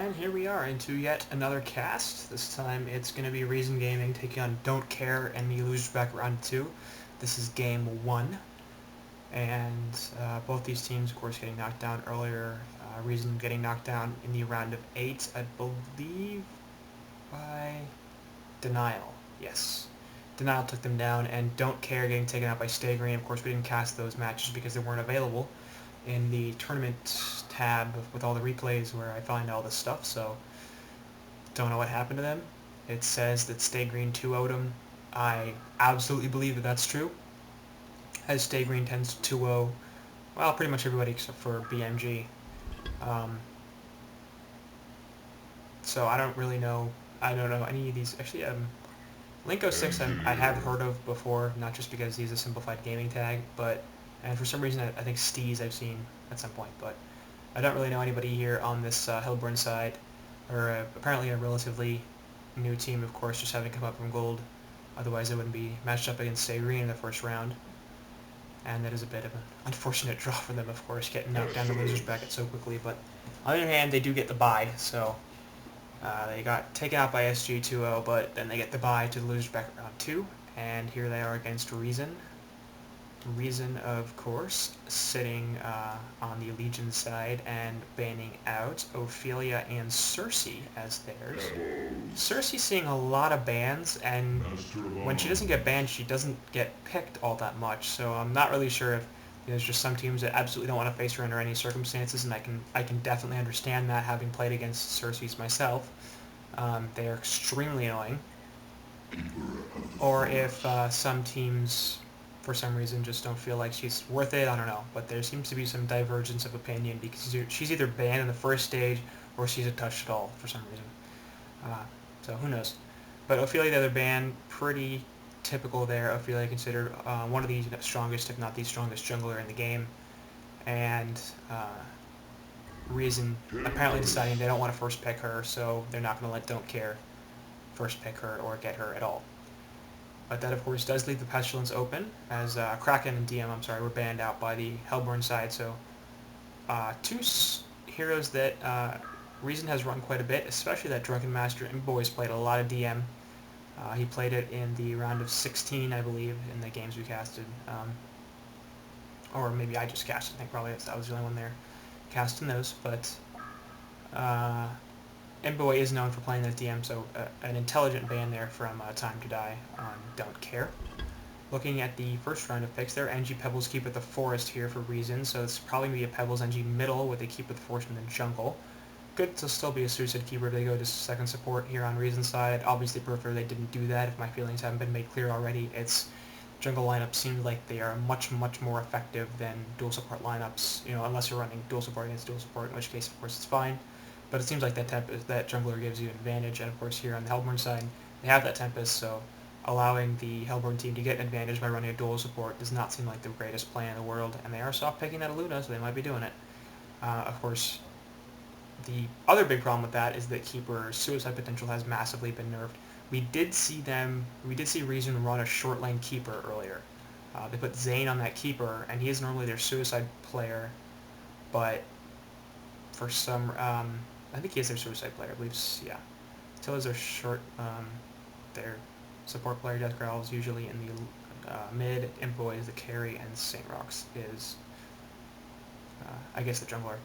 And here we are into yet another cast. This time it's going to be Reason Gaming taking on Don't Care and the Losers Back round 2. This is game 1. And both these teams, of course, getting knocked down earlier. Reason getting knocked down in the round of 8, I believe, by Denial. Yes. Denial took them down, and Don't Care getting taken out by Stay Green. Of course, we didn't cast those matches because they weren't available in the tournament tab with all the replays where I find all this stuff, so don't know what happened to them. It says that Stay Green 2-0'd them. I absolutely believe that that's true, as Stay Green tends to 2-0, well, pretty much everybody except for BMG. So I don't really know, I don't know any of these. Actually, Link 06 I have heard of before, not just because he's a simplified gaming tag, but, and for some reason I think Steez I've seen at some point, but I don't really know anybody here on this Hillburn side, or apparently a relatively new team, of course, just having come up from gold. Otherwise, they wouldn't be matched up against Stay Green in the first round. And that is a bit of an unfortunate draw for them, of course, getting knocked down the losers bracket so quickly. But on the other hand, they do get the bye, so they got taken out by SG 2-0, but then they get the bye to the losers bracket round 2. And here they are against Reason. Reason, of course, sitting on the Legion side and banning out Ophelia and Cersei as theirs. Cersei seeing a lot of bans, and when she doesn't get banned, she doesn't get picked all that much. So I'm not really sure if there's just some teams that absolutely don't want to face her under any circumstances, and I can definitely understand that, having played against Cersei's myself. They are extremely annoying. Or if some teams, for some reason, just don't feel like she's worth it, I don't know. But there seems to be some divergence of opinion, because she's either banned in the first stage or she's not touched at all for some reason. So who knows. But Ophelia, the other ban, pretty typical there. Ophelia considered one of the strongest, if not the strongest jungler in the game. And Reason apparently deciding they don't want to first pick her, so they're not going to let Don't Care first pick her or get her at all. But that, of course, does leave the Pestilence open, as Kraken and DM, I'm sorry, were banned out by the Hellborn side. So two heroes that Reason has run quite a bit, especially that Drunken Master. And Boys played a lot of DM. He played it in the round of 16, I believe, in the games we casted. Or maybe I just casted. I think probably I was the only one there casting those. But Boy is known for playing that DM, so an intelligent ban there from Time to Die on Don't Care. Looking at the first round of picks there, NG Pebbles keep at the Forest here for Reason, so it's probably going to be a Pebbles NG middle with a keep at the Forest in the jungle. Good to still be a Suicide Keeper if they go to second support here on Reason's side. Obviously prefer they didn't do that if my feelings haven't been made clear already. Its jungle lineup seems like they are much more effective than dual support lineups, unless you're running dual support against dual support, in which case, of course, it's fine. But it seems like that jungler gives you an advantage, and of course here on the Hellborn side, they have that Tempest, so allowing the Hellborn team to get an advantage by running a dual support does not seem like the greatest plan in the world, and they are soft picking that Luna, so they might be doing it. Of course, the other big problem with that is that Keeper's suicide potential has massively been nerfed. We did see Reason run a short lane Keeper earlier. They put Zane on that Keeper, and he is normally their suicide player, but for some, I think he is their suicide player, I believe, yeah. Till is their their support player. Death Growl is usually in the mid, Boy is the carry, and Saint Rocks is, I guess, the jungler.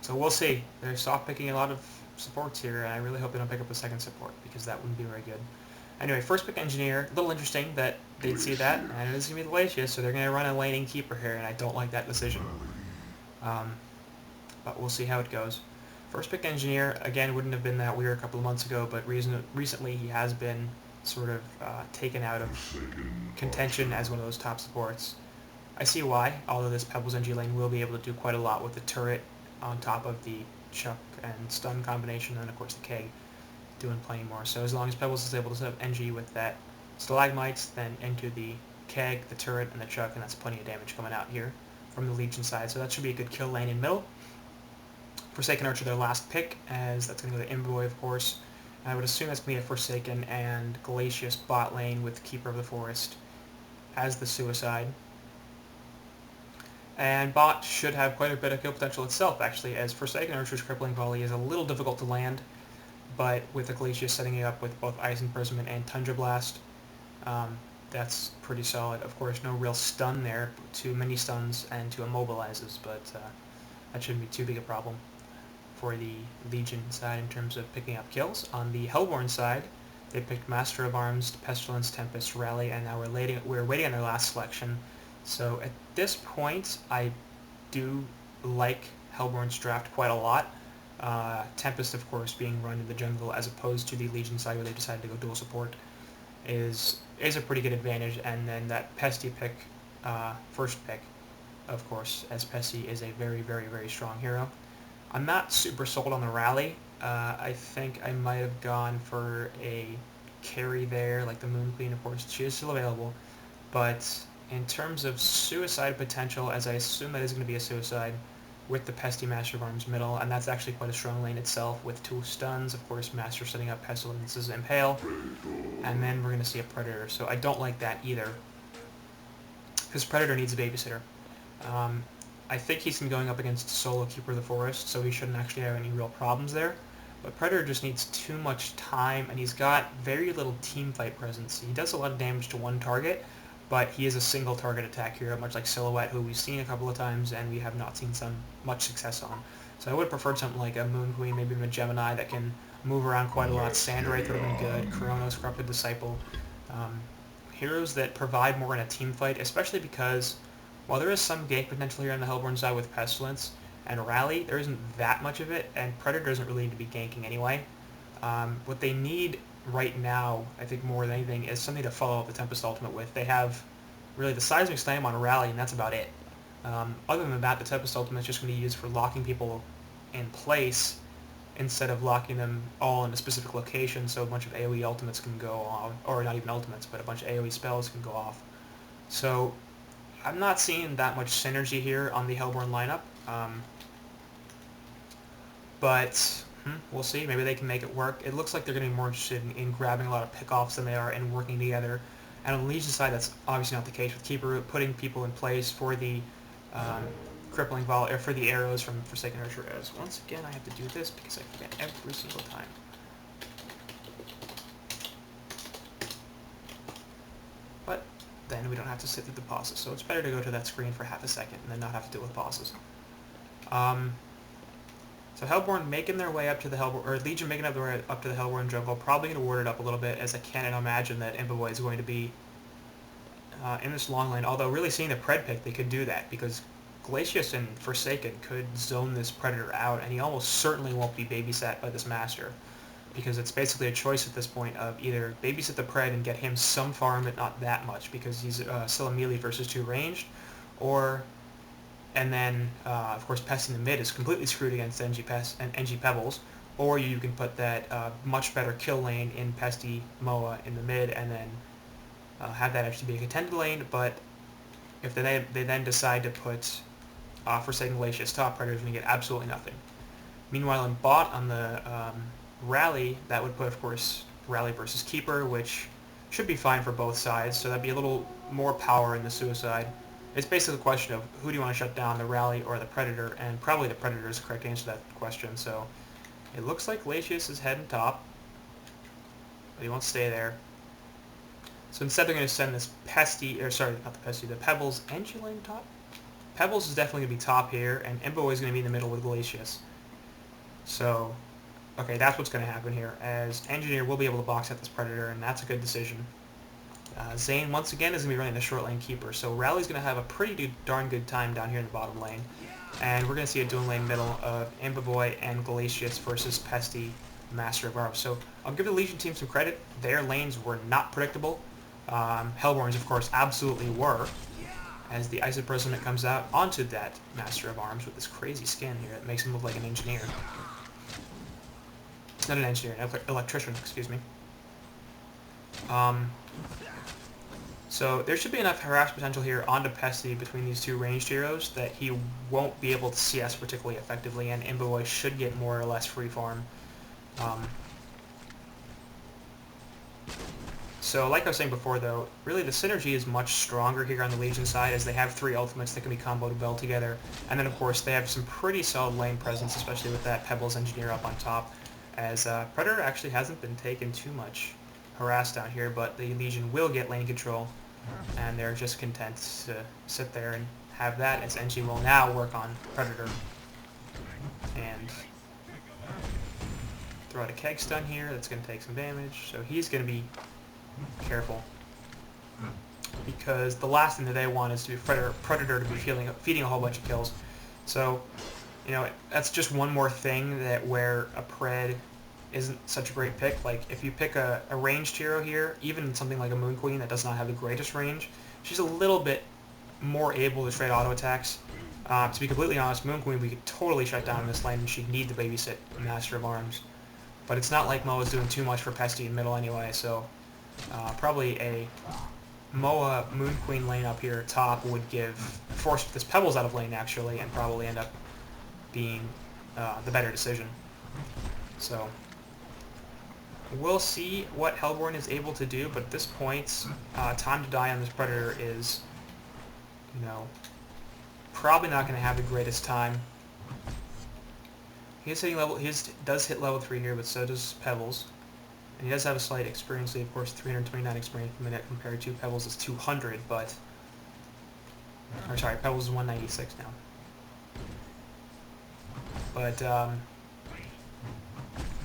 So we'll see. They're soft picking a lot of supports here, and I really hope they don't pick up a second support, because that wouldn't be very good. Anyway, first pick Engineer. A little interesting that they'd see that, and it is going to be the Laetius, so they're going to run a laning Keeper here, and I don't like that decision. But we'll see how it goes. First pick Engineer, again, wouldn't have been that weird a couple of months ago, but recently he has been sort of taken out of contention as one of those top supports. I see why, although this Pebbles NG lane will be able to do quite a lot with the turret on top of the Chuck and Stun combination, and of course the Keg doing plenty more. So as long as Pebbles is able to set up NG with that Stalagmites, then into the Keg, the turret, and the Chuck, and that's plenty of damage coming out here from the Legion side. So that should be a good kill lane in middle. Forsaken Archer, their last pick, as that's going to go to Imboy, of course. I would assume that's going to be a Forsaken and Glacius bot lane with Keeper of the Forest as the suicide. And bot should have quite a bit of kill potential itself, actually, as Forsaken Archer's Crippling Volley is a little difficult to land, but with the Glacius setting it up with both Ice Imprisonment and Tundra Blast, that's pretty solid. Of course, no real stun there, 2 mini stuns and 2 immobilizes, but that shouldn't be too big a problem for the Legion side in terms of picking up kills. On the Hellborn side, they picked Master of Arms, Pestilence, Tempest, Rally, and now we're waiting on their last selection. So at this point, I do like Hellborn's draft quite a lot. Tempest, of course, being run in the jungle as opposed to the Legion side where they decided to go dual support is a pretty good advantage. And then that Pesty pick, first pick, of course, as Pesty is a very, very, very strong hero. I'm not super sold on the Rally. I think I might have gone for a carry there, like the Moon Queen, of course. She is still available, but in terms of suicide potential, as I assume that is going to be a suicide, with the Pesty Master of Arms middle, and that's actually quite a strong lane itself with 2 stuns. Of course, Master setting up Pestilence's Impale, and then we're going to see a Predator, so I don't like that either, because Predator needs a babysitter. I think he's going up against solo Keeper of the Forest, so he shouldn't actually have any real problems there. But Predator just needs too much time, and he's got very little teamfight presence. He does a lot of damage to one target, but he is a single target attack hero, much like Silhouette, who we've seen a couple of times and we have not seen much success on. So I would have preferred something like a Moon Queen, maybe even a Gemini that can move around quite a lot. Sandwraith would have been good. Chronos, Corrupted Disciple. Heroes that provide more in a team fight, especially because while there is some gank potential here on the Hellborn side with Pestilence and Rally, there isn't that much of it, and Predator doesn't really need to be ganking anyway. What they need right now, I think more than anything, is something to follow up the Tempest Ultimate with. They have really the Seismic Slam on Rally, and that's about it. Other than that, the Tempest Ultimate is just going to be used for locking people in place instead of locking them all in a specific location, so a bunch of AoE ultimates can go off, or not even ultimates, but a bunch of AoE spells can go off. So I'm not seeing that much synergy here on the Hellborn lineup, but we'll see. Maybe they can make it work. It looks like they're going to be more interested in grabbing a lot of pickoffs than they are in working together. And on the Legion side, that's obviously not the case with Keeper putting people in place for the crippling volley, or for the arrows from Forsaken Archer. As once again, I have to do this because I forget every single time. But then we don't have to sit through the pauses, so it's better to go to that screen for half a second and then not have to deal with pauses. So Hellborn making their way up to the Hellborn, or Legion making their way up to the Hellborn jungle, probably going to ward it up a little bit, as I can't imagine that Imboboy is going to be in this long lane. Although really seeing the Pred pick, they could do that, because Glacius and Forsaken could zone this Predator out, and he almost certainly won't be babysat by this Master, because it's basically a choice at this point of either babysit the Pred and get him some farm, but not that much, because he's still a melee versus 2 ranged, or... And then, of course, Pest in the mid is completely screwed against NG Pest and NG Pebbles, or you can put that much better kill lane in Pesty Moa in the mid, and then have that actually be a contended lane. But if they then decide to put Forsaken Glacius top, Predator's going to get absolutely nothing. Meanwhile, in bot on the Rally, that would put, of course, Rally versus Keeper, which should be fine for both sides. So that'd be a little more power in the suicide. It's basically a question of who do you want to shut down, the Rally or the Predator, and probably the Predator is the correct answer to that question. So it looks like Glacius is heading top, but he won't stay there. So instead they're going to send this Pesty, or sorry, not the Pesty, the Pebbles Engineer top? Pebbles is definitely going to be top here, and Imboboy is going to be in the middle with Glacius. So, okay, that's what's going to happen here, as Engineer will be able to box out this Predator, and that's a good decision. Zane, once again, is going to be running the short lane Keeper, so Rally's going to have a pretty darn good time down here in the bottom lane. And we're going to see a dual lane middle of Imboboy and Glacius versus Pesty, Master of Arms. So I'll give the Legion team some credit. Their lanes were not predictable. Hellborns, of course, absolutely were, as the Ice Imprisonment comes out onto that Master of Arms with this crazy skin here that makes him look like an engineer. Not an engineer, an electrician, excuse me. So there should be enough harass potential here onto Pesty between these two ranged heroes that he won't be able to CS particularly effectively, and Imboboy should get more or less free farm. So like I was saying before, though, really the synergy is much stronger here on the Legion side, as they have 3 ultimates that can be comboed well together. And then, of course, they have some pretty solid lane presence, especially with that Pebbles Engineer up on top, as Predator actually hasn't been taking too much harass down here, but the Legion will get lane control, and they're just content to sit there and have that, as NG will now work on Predator. And throw out a keg stun here, that's going to take some damage, so he's going to be careful, because the last thing that they want is to be Predator to be feeding a whole bunch of kills. So, you know, that's just one more thing that where a Pred isn't such a great pick. Like, if you pick a ranged hero here, even something like a Moon Queen that does not have the greatest range, she's a little bit more able to trade auto attacks. To be completely honest, Moon Queen we could totally shut down in this lane, and she'd need to babysit Master of Arms. But it's not like Moa's doing too much for Pesty in middle anyway, so probably a Moa Moon Queen lane up here top would force this Pebbles out of lane actually, and probably end up being the better decision. So we'll see what Hellborn is able to do, but at this point, time to die on this Predator is, you know, probably not going to have the greatest time. He does hit level 3 here, but so does Pebbles. And he does have a slight experience lead, of course, 329 experience per minute compared to Pebbles' 200, but... Or sorry, Pebbles is 196 now. But,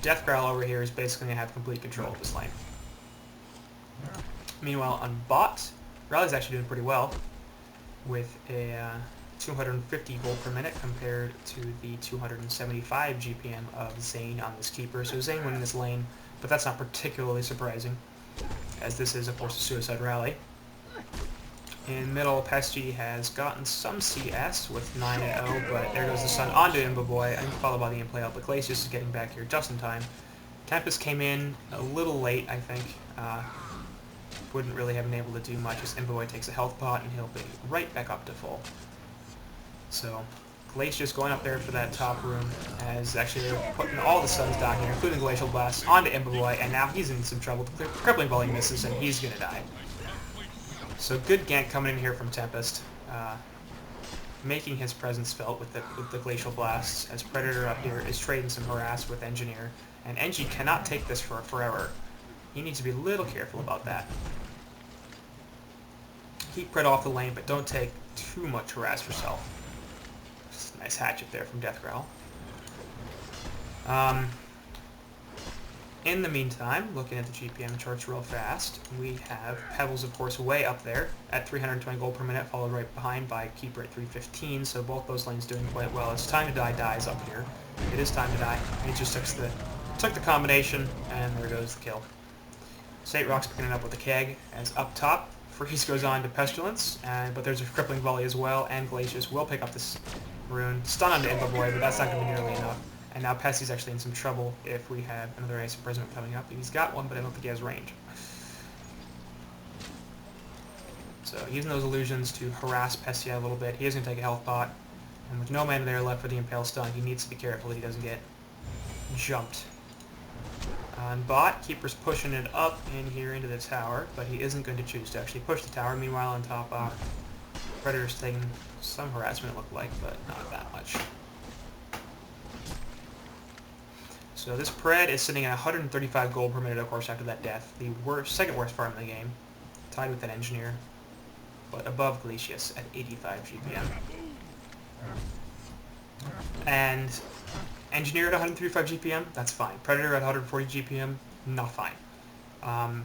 Death Growl over here is basically going to have complete control of this lane. Meanwhile, on bot, Rally's actually doing pretty well, with a 250 gold per minute compared to the 275 GPM of Zane on this keeper. So Zane winning this lane, but that's not particularly surprising, as this is, of course, a suicide rally. In middle, Pesty has gotten some CS with 9-0, but there goes the stun onto Imboboy, and followed by the in-play out. But Glacius is getting back here just in time. Tempest came in a little late, I think. Wouldn't really have been able to do much, as Imboboy takes a health pot, and he'll be right back up to full. So, Glacius going up there for that top room, as actually they're putting all the stuns down here, including Glacial Blast, onto Imboboy, and now he's in some trouble. The Crippling Volley misses, and he's going to die. So good gank coming in here from Tempest, making his presence felt with the Glacial Blasts, as Predator up here is trading some harass with Engineer, and Engie cannot take this for forever. He needs to be a little careful about that. Keep Pred off the lane, but don't take too much harass yourself. Just a nice hatchet there from Death Growl. In the meantime, looking at the GPM charts real fast, we have Pebbles, of course, way up there at 320 gold per minute, followed right behind by Keeper at 315, so both those lanes doing quite well. It's Time to Die dies up here. It is Time to Die. He just took the combination, and there goes the kill. Sate Rock's picking it up with the keg, as up top, Freeze goes on to Pestilence, but there's a Crippling Volley as well, and Glacius will pick up this rune. Stun onto Imboboy, but that's not going to be nearly enough. And now Pesty's actually in some trouble if we have another Ace Imprisonment coming up. He's got one, but I don't think he has range. So using those illusions to harass Pesty a little bit. He is going to take a health pot. And with no mana there left for the Impale Stun, he needs to be careful that he doesn't get jumped. On bot, Keeper's pushing it up in here into the tower, but he isn't going to choose to actually push the tower. Meanwhile, on top, Predator's taking some harassment, it looked like, but not that much. So this Pred is sitting at 135 gold per minute, of course, after that death. The second worst farm in the game, tied with that Engineer, but above Glacius at 85 GPM. And Engineer at 135 GPM, that's fine. Predator at 140 GPM, not fine.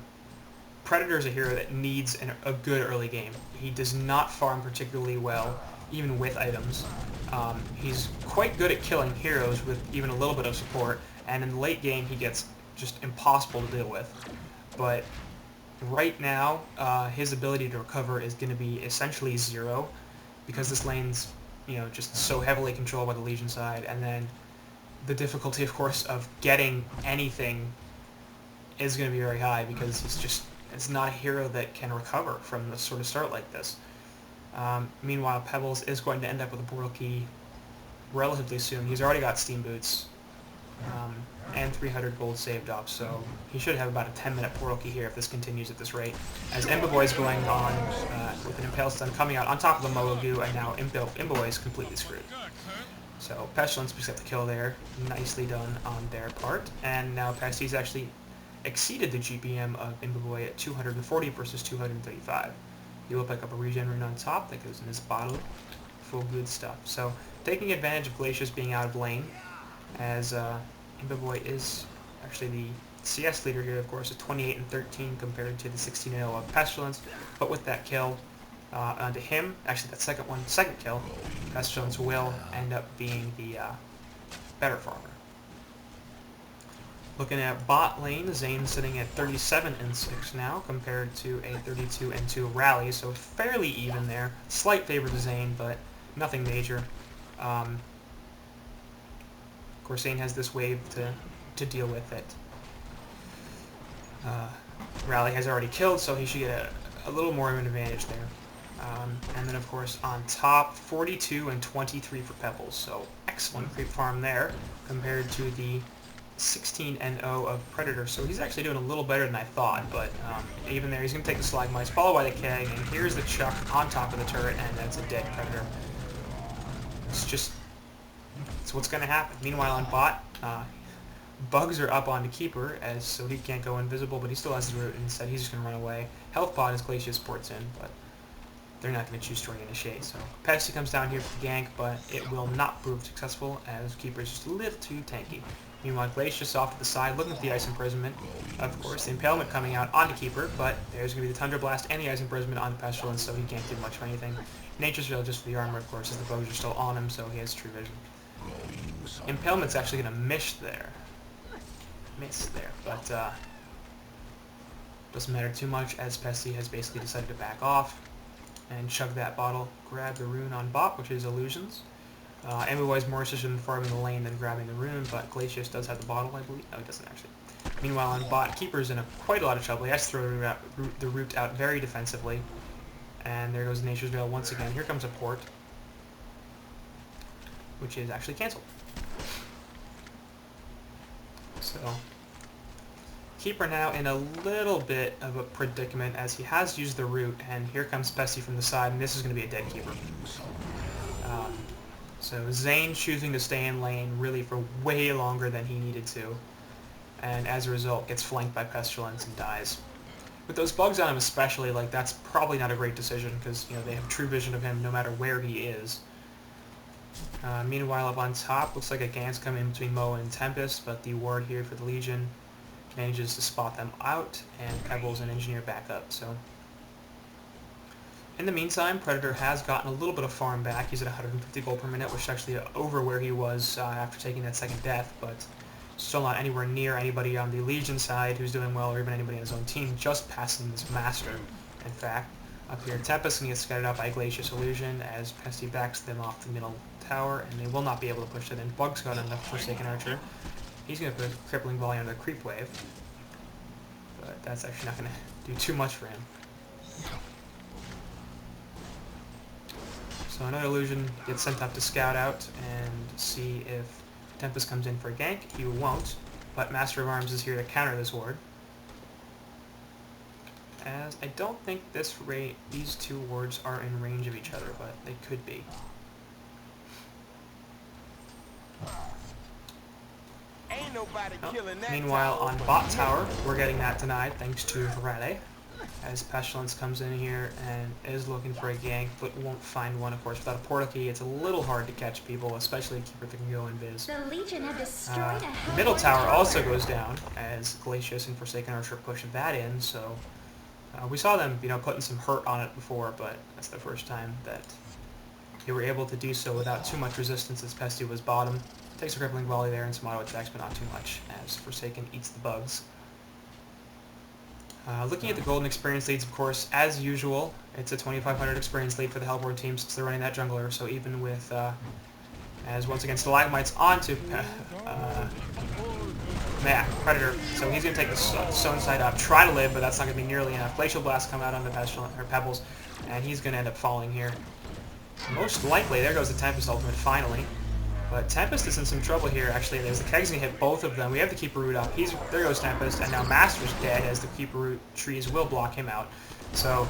Predator is a hero that needs a good early game. He does not farm particularly well, even with items. He's quite good at killing heroes with even a little bit of support, and in the late game he gets just impossible to deal with. But right now, his ability to recover is going to be essentially zero, because this lane's, you know, just so heavily controlled by the Legion side, and then the difficulty, of course, of getting anything is going to be very high, because it's not a hero that can recover from the sort of start like this. Meanwhile, Pebbles is going to end up with a portal key relatively soon. He's already got Steam Boots, and 300 gold saved up, so he should have about a 10-minute portal key here if this continues at this rate. As Imboboy is going on with an Impale Stun coming out on top of the Mogogu, and now Imboboy is completely screwed. So Pestilence picks up the kill there, nicely done on their part, and now Pesty's actually exceeded the GPM of Imboboy at 240 versus 235. He will pick up a regen rune on top that goes in his bottle. Full good stuff. So taking advantage of Glacius being out of lane, as Imboboy is actually the CS leader here, of course, at 28 and 13 compared to the 16 and 0 of Pestilence. But with that kill onto him, actually that second kill, Pestilence will end up being the better farmer. Looking at bot lane, Zane sitting at 37 and 6 now compared to a 32 and 2 Rally, so fairly even there. Slight favor to Zane, but nothing major. Of course, Zane has this wave to deal with it. Rally has already killed, so he should get a little more of an advantage there. And then, of course, on top, 42 and 23 for Pebbles, so excellent creep farm there compared to the 16 and 0 of Predator, so he's actually doing a little better than I thought, but even there, he's going to take the Stalagmites, followed by the Keg, and here's the Chuck on top of the turret, and that's a dead Predator. It's what's going to happen. Meanwhile, on bot, Bugs are up onto Keeper, so he can't go invisible, but he still has his root, and instead he's just going to run away. Health bot as Glacius ports in, but they're not going to choose to initiate, so Pesty comes down here for the gank, but it will not prove successful, as Keeper is just a little too tanky. Meanwhile, Glacius off to the side, looking for the Ice Imprisonment. Of course, the Impalement coming out onto Keeper, but there's going to be the Tundra Blast and the Ice Imprisonment on Pestilence, so he can't do much of anything. Nature's Veil just for the armor, of course, as the bows are still on him, so he has true vision. Impalement's actually going to miss there, but doesn't matter too much, as Pesty has basically decided to back off and chug that bottle, grab the rune on bot, which is Illusions. Imboboy's more interested in farming the lane than grabbing the rune, but Glacius does have the bottle, I believe. No, he doesn't actually. Meanwhile, on bot, Keeper's in quite a lot of trouble. He has to throw the root out very defensively. And there goes Nature's Veil once again. Here comes a port, which is actually cancelled. So, Keeper now in a little bit of a predicament, as he has used the root, and here comes Pesty from the side, and this is going to be a dead Keeper. So Zane choosing to stay in lane really for way longer than he needed to, and as a result gets flanked by Pestilence and dies. With those bugs on him especially, like, that's probably not a great decision, because, you know, they have true vision of him no matter where he is. Meanwhile, up on top, looks like a gank's coming in between Moa and Tempest, but the ward here for the Legion manages to spot them out, and Pebbles and Engineer back up, so... In the meantime, Predator has gotten a little bit of farm back. He's at 150 gold per minute, which is actually over where he was after taking that second death, but still not anywhere near anybody on the Legion side who's doing well, or even anybody on his own team, just passing this Master, in fact. Up here, Tempest can get scattered out by Glacius Illusion as Pesty backs them off the middle tower, and they will not be able to push it in. Bug's got enough Forsaken Archer. He's going to put a Crippling Volley on the Creep Wave, but that's actually not going to do too much for him. So another Illusion gets sent up to scout out and see if Tempest comes in for a gank. He won't, but Master of Arms is here to counter this ward. As I don't think these two wards are in range of each other, but they could be. Meanwhile, on bot tower, we're getting that denied thanks to Raleigh, as Pestilence comes in here and is looking for a gank, but won't find one, of course. Without a portal key, it's a little hard to catch people, especially a Keeper that can go invis. The Legion have destroyed a middle tower also goes down, as Glacius and Forsaken Archer push that in, so we saw them, you know, putting some hurt on it before, but that's the first time that they were able to do so without too much resistance, as Pesty was bottom. Takes a Crippling Volley there and some auto attacks, but not too much, as Forsaken eats the bugs. Looking at the golden experience leads, of course, as usual, it's a 2,500 experience lead for the Hellboard team since they're running that jungler, so even with, as once again, Stalagmites onto Predator, so he's going to take the Stone side up, try to live, but that's not going to be nearly enough. Glacial Blast come out on the Pebbles, and he's going to end up falling here. Most likely, there goes the Tempest ultimate finally, But Tempest is in some trouble here, actually. There's the Keg's going to hit both of them. We have the Keeper Root up. There goes Tempest, and now Master's dead as the Keeper Root trees will block him out. So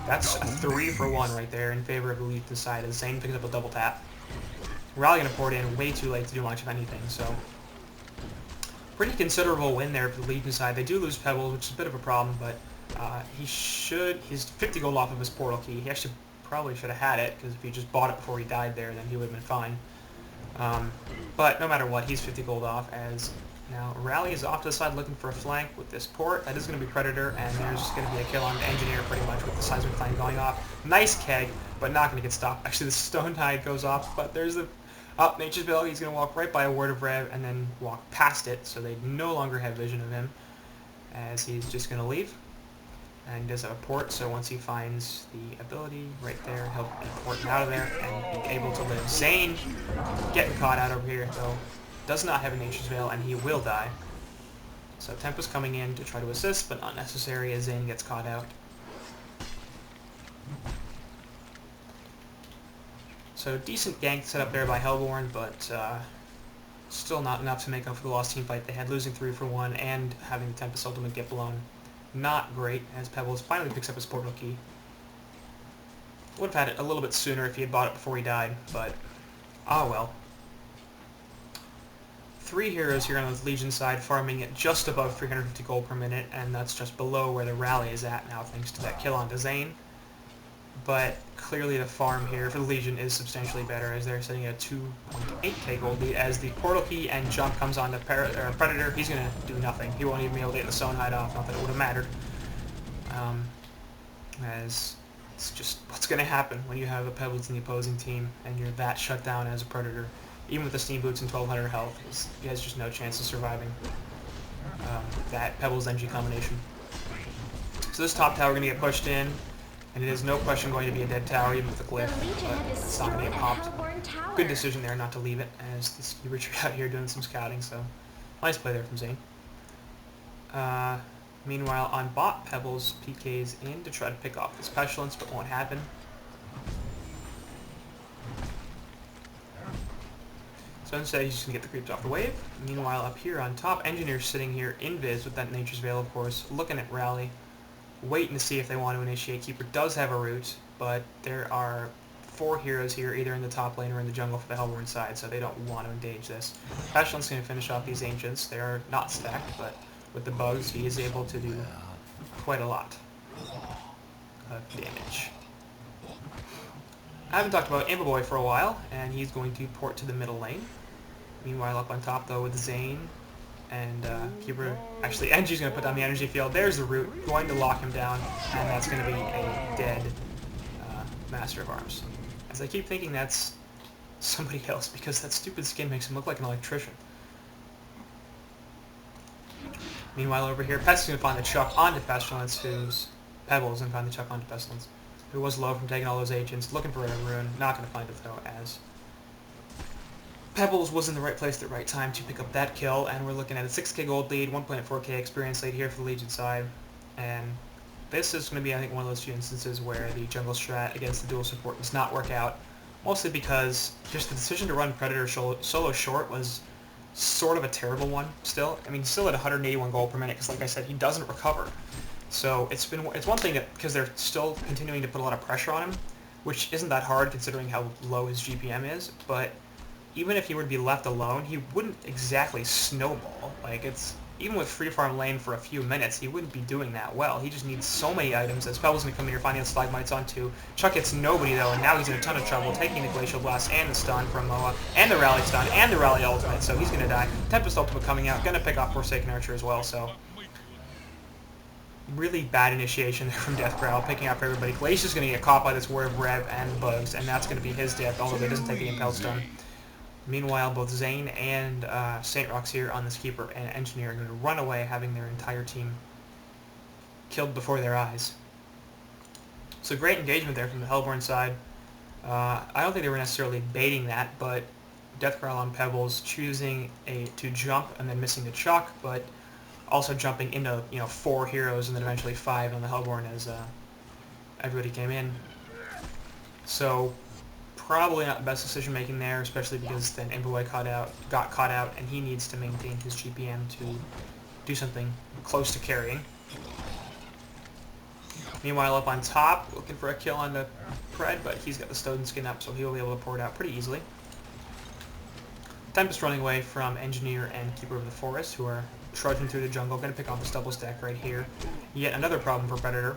that's a 3 for 1 right there in favor of the Legion side as Zane picks up a double tap. Rally going to pour it in way too late to do much of anything, so pretty considerable win there for the Legion side. They do lose Pebbles, which is a bit of a problem, but he's 50 gold off of his portal key. He actually probably should have had it, because if he just bought it before he died there, then he would have been fine. But no matter what, he's 50 gold off, as now Rally is off to the side looking for a flank with this port. That is going to be Predator, and there's going to be a kill on the Engineer pretty much with the seismic flank going off. Nice Keg, but not going to get stopped. Actually, the Stone Tide goes off, but there's the... Nature's Veil. He's going to walk right by a Word of Rev and then walk past it, so they no longer have vision of him, as he's just going to leave. And he does have a port, so once he finds the ability right there, he'll be porting out of there and be able to live. Zane getting caught out over here, though, does not have a Nature's Veil, and he will die. So Tempest coming in to try to assist, but not necessary as Zane gets caught out. So decent gank set up there by Hellborn, but still not enough to make up for the lost team fight they had, losing 3 for 1 and having the Tempest ultimate get blown. Not great, as Pebbles finally picks up his portal key. Would have had it a little bit sooner if he had bought it before he died, but ah well. 3 heroes here on the Legion side, farming at just above 350 gold per minute, and that's just below where the rally is at now, thanks to that kill on Zane. But clearly the farm here for the Legion is substantially better, as they're sitting at a 2.8k gold lead. As the portal key and jump comes on the Predator, he's going to do nothing. He won't even be able to get the Stone Hide off, not that it would have mattered. As it's just what's going to happen when you have a Pebbles in the opposing team and you're that shut down as a Predator. Even with the Steam Boots and 1200 health, he has just no chance of surviving that Pebbles-NG combination. So this top tower going to get pushed in. And it is no question going to be a dead tower, even with the glyph, but it's not going to get popped. Good decision there not to leave it, as the ski retreat out here doing some scouting, so nice play there from Zane. Meanwhile, on bot, Pebbles PK's in to try to pick off this Pestilence, but won't happen. So instead, he's just going to get the creeps off the wave. Meanwhile, up here on top, Engineer's sitting here invis with that Nature's Veil, of course, looking at Rally, waiting to see if they want to initiate. Keeper does have a route, but there are 4 heroes here, either in the top lane or in the jungle for the Hellborn side, so they don't want to engage this. Pestilence going to finish off these Ancients. They are not stacked, but with the bugs, he is able to do quite a lot of damage. I haven't talked about Amberboy for a while, and he's going to port to the middle lane. Meanwhile, up on top, though, with Zane and Keeper, actually, NG's going to put down the energy field. There's the root, going to lock him down, and that's going to be a dead Master of Arms. As I keep thinking that's somebody else, because that stupid skin makes him look like an electrician. Meanwhile, over here, Pest's going to find the Chuck onto Pestilence, who's Pebbles, and find the Chuck onto Pestilence, who was low from taking all those agents, looking for a rune, not going to find it though, as Pebbles was in the right place at the right time to pick up that kill, and we're looking at a 6k gold lead, 1.4k experience lead here for the Legion side, and this is going to be, I think, one of those few instances where the jungle strat against the dual support does not work out, mostly because just the decision to run Predator solo short was sort of a terrible one still. I mean, still at 181 gold per minute, because like I said, he doesn't recover. So it's one thing that, because they're still continuing to put a lot of pressure on him, which isn't that hard considering how low his GPM is, but even if he were to be left alone, he wouldn't exactly snowball. Like, it's even with free farm lane for a few minutes, he wouldn't be doing that well. He just needs so many items, as Pebbles going to come in here finding the Stalagmites on 2. Chuck hits nobody though, and now he's in a ton of trouble, taking the Glacial Blast and the stun from Moa, and the Rally stun, and the Rally ultimate, so he's going to die. Tempest ultimate coming out, going to pick off Forsaken Archer as well, so really bad initiation there from Death Growl, picking up everybody. Glacia's going to get caught by this Word of Rev and bugs, and that's going to be his death, although he doesn't take the Impel stun. Meanwhile, both Zane and Saint Rox here on this Keeper and Engineer are going to run away, having their entire team killed before their eyes. So great engagement there from the Hellborn side. I don't think they were necessarily baiting that, but Death Growl on Pebbles choosing to jump and then missing the Chuck, but also jumping into 4 heroes and then eventually 5 on the Hellborn as everybody came in. So probably not the best decision making there, especially because then Envoy got caught out, and he needs to maintain his GPM to do something close to carrying. Meanwhile, up on top, looking for a kill on the Pred, but he's got the Stoden skin up, so he'll be able to pour it out pretty easily. Tempest running away from Engineer and Keeper of the Forest, who are trudging through the jungle. Going to pick off this double stack right here. Yet another problem for Predator.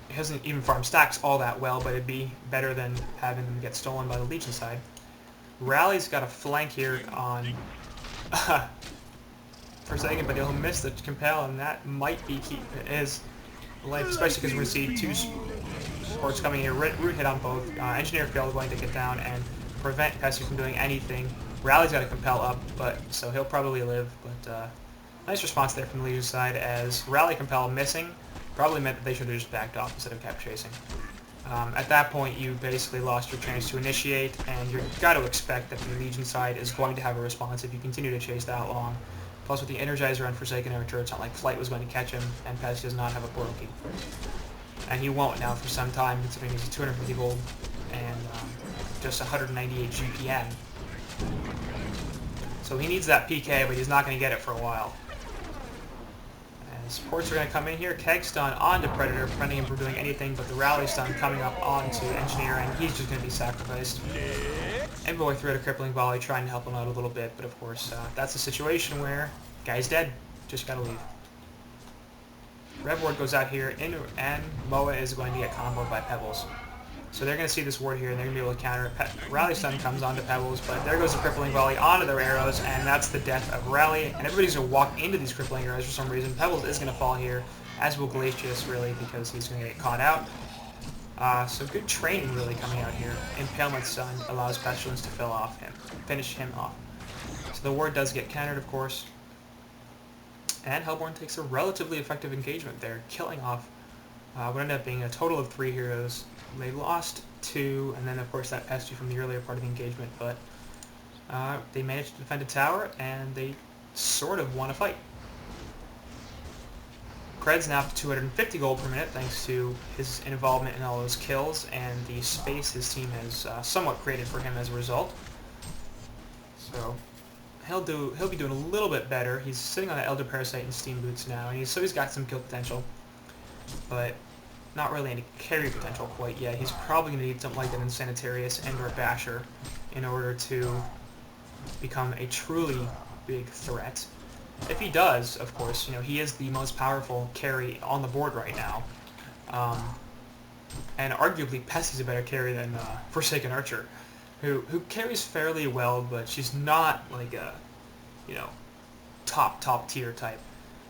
He hasn't even farmed stacks all that well, but it'd be better than having them get stolen by the Legion side. Rally's got a flank here on Forsaken, but he'll miss the compel, and that might be keep his life, especially because we're going to see two sports coming here. Root hit on both. Engineer failed going to get down and prevent Pesky from doing anything. Rally's got a compel up, but so he'll probably live. But nice response there from the Legion side, as Rally compel missing probably meant that they should have just backed off instead of kept chasing. At that point, you basically lost your chance to initiate, and you've got to expect that the Legion side is going to have a response if you continue to chase that long. Plus, with the Energizer on Forsaken Archer, it's not like Flight was going to catch him, and Pesky does not have a portal key. And he won't now for some time, considering he's 250 gold and just 198 GPM. So he needs that PK, but he's not going to get it for a while. Supports are going to come in here. Keg stun onto Predator, preventing him from doing anything but the rally stun coming up onto Engineer, and he's just going to be sacrificed. Envoy threw out a crippling volley, trying to help him out a little bit, but of course, that's a situation where guy's dead. Just got to leave. Red ward goes out here, and Moa is going to get comboed by Pebbles. So they're going to see this ward here, and they're going to be able to counter it. Rally stun comes onto Pebbles, but there goes the crippling volley onto their arrows, and that's the death of Rally. And everybody's going to walk into these crippling arrows for some reason. Pebbles is going to fall here, as will Glacius, really, because he's going to get caught out. So good training, really, coming out here. Impalement Stun allows Pestilence to finish him off. So the ward does get countered, of course. And Hellborn takes a relatively effective engagement there, killing off what ended up being a total of 3 heroes. They lost 2, and then of course that pesty from the earlier part of the engagement, but they managed to defend a tower, and they sort of won a fight. Pred's now up to 250 gold per minute thanks to his involvement in all those kills and the space his team has somewhat created for him as a result. So he'll be doing a little bit better. He's sitting on an Elder Parasite and Steam Boots now, and he's got some kill potential, but not really any carry potential quite yet. He's probably going to need something like that in Sanitarius and or Basher in order to become a truly big threat. If he does, of course, he is the most powerful carry on the board right now. And arguably Pessy's a better carry than Forsaken Archer, who carries fairly well, but she's not like a, top tier type.